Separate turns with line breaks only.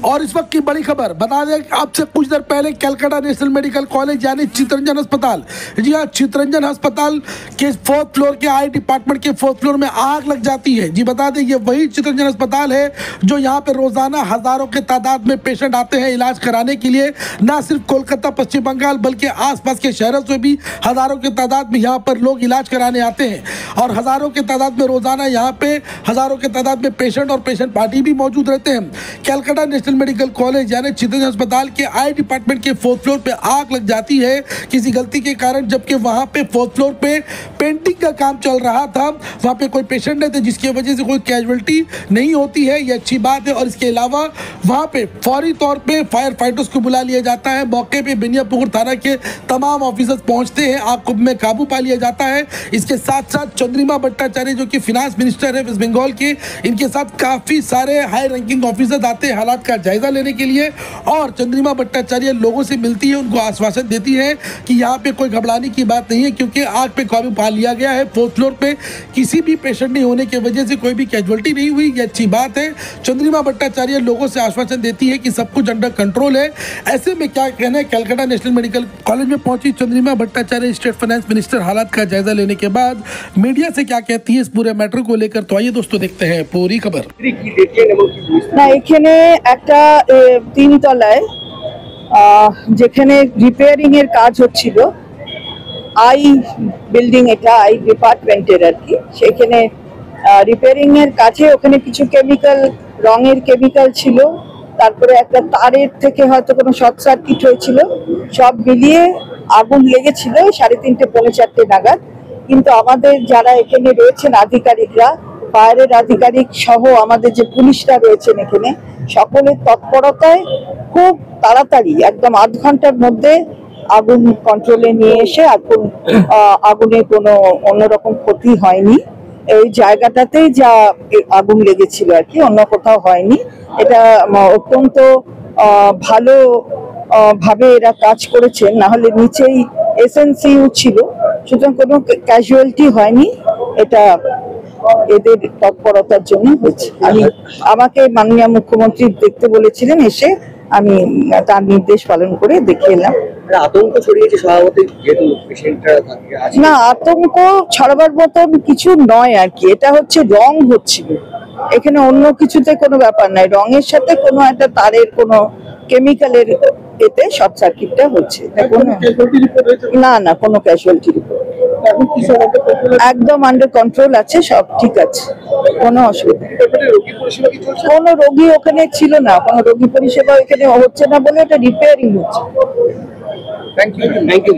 और इस वक्त की बड़ी खबर बता दें, आपसे कुछ देर पहले कलकत्ता नेशनल मेडिकल कॉलेज यानी चितरंजन अस्पताल, जी हाँ, चितरंजन अस्पताल के 4th फ्लोर के आई डिपार्टमेंट के 4th फ्लोर में आग लग जाती है। जी बता दें, ये वही चितरंजन अस्पताल है जो यहाँ पे रोजाना हजारों के तादाद में पेशेंट आते हैं इलाज कराने के लिए। ना सिर्फ कोलकाता पश्चिम बंगाल बल्कि आसपास के शहरों से भी हजारों के तादाद में यहाँ पर लोग इलाज कराने आते हैं और हजारों के तादाद में रोजाना यहाँ पे हजारों के तादाद में पेशेंट और पेशेंट पार्टी भी मौजूद रहते हैं। कलकत्ता नेशनल मेडिकल कॉलेज यानी चितरंजन अस्पताल के आई डिपार्टमेंट के 4th फ्लोर पे आग लग जाती है किसी गलती के कारण, जबकि वहां पे 4th फ्लोर पे पेंटिंग का काम चल रहा था। वहां पे कोई पेशेंट नहीं थे जिसकी वजह से कोई कैजुअलिटी नहीं होती है, ये अच्छी बात है। और इसके अलावा वहां पे फौरी तौर पे फायर फाइटर्स को बुला लिया जाता है। मौके पे बेनियापुकुर थाना के तमाम ऑफिसर्स पहुंचते हैं, आग में काबू पा लिया जाता है। इसके साथ साथ चंद्रिमा भट्टाचार्य जो कि फिनांस मिनिस्टर है वेस्ट बंगाल के, इनके साथ काफी सारे हाई रैंकिंग ऑफिसर आते हैं हालात का जायजा लेने के लिए। और चंद्रिमा भट्टाचार्य लोगों से मिलती है, उनको आश्वासन देती है कि यहाँ पे कोई घबराने की बात नहीं है क्योंकि आग पे काबू पा लिया गया है। 4th फ्लोर पे किसी भी पेशेंट नहीं होने की वजह से कोई भी कैजुअलिटी नहीं हुई, ये अच्छी बात है। चंद्रिमा भट्टाचार्य लोगों से आश्वासन देती है कि सब कुछ अंडर कंट्रोल है। ऐसे में क्या कहना है, कलकत्ता नेशनल मेडिकल कॉलेज में पहुंची Chandrima Bhattacharya state finance minister हालात का जायजा लेने के बाद मीडिया से क्या कहती है इस पूरे मैटर को लेकर, तो आइए दोस्तों देखते हैं पूरी खबर।
না এখানে একটা 3 তলায় যেখানে রিপেয়ারিং এর কাজ হচ্ছিল, আই বিল্ডিং, এটা আই ডিপার্টমেন্টের আর কি, সেখানে রিপেয়ারিং এর কাজে ওখানে কিছু কেমিক্যাল, রঙের কেমিক্যাল ছিল, তারপরে একটা তারের থেকে হয়তো কোনো শর্ট সার্কিট হয়েছিল, সব মিলিয়ে আগুন লেগেছিল 3:30 পৌনে 4টে নাগাদ। কিন্তু আমাদের যারা এখানে রয়েছেন আধিকারিকরা, ফায়ারের আধিকারিক সহ আমাদের যে পুলিশরা রয়েছেন এখানে, সকলের তৎপরতায় খুব তাড়াতাড়ি একদম আধ ঘন্টার মধ্যে আগুন কন্ট্রোলে নিয়ে এসে আগুনে কোনো অন্যরকম ক্ষতি হয়নি। এই জায়গাটাতেই যা আগুন লেগেছিল আর কি, অন্য কোথাও হয়নি। এটা অত্যন্ত ভালো ভাবে এরা কাজ করেছেন, না হলে নিচেই এসএনসিইউ ছিল, সুতরাং কোনো ক্যাজুয়ালিটি হয়নি। এটা এদের তৎপরতার জন্য হয়েছে। আমাকে মাননীয় মুখ্যমন্ত্রী দেখতে বলেছিলেন, এসে আমি তার নির্দেশ পালন করে দেখে এলাম।
আতঙ্ক ছড়িয়েছে স্বভাবতই, যেহেতু পেশেন্টরা থাকে।
না, আতঙ্ক ছড়াবার মতন কিছু নয় আর কি, এটা হচ্ছে রং হচ্ছিল এখানে, অন্য কিছুতে কোনো ব্যাপার নাই। রঙের সাথে কোনো একটা তারের কোনো কেমিক্যালের এতে শর্ট সার্কিটটা হচ্ছে। না না, কোনো ক্যাজুয়ালিটি রিপোর্ট, একদম আন্ডার কন্ট্রোল আছে, সব ঠিক আছে, কোনো অসুবিধা। কোনো রোগী ওখানে ছিল না, কোনো রোগী পরিষেবা এখানে হচ্ছে না বলে এটা রিপেয়ারিং হচ্ছে।
Thank you.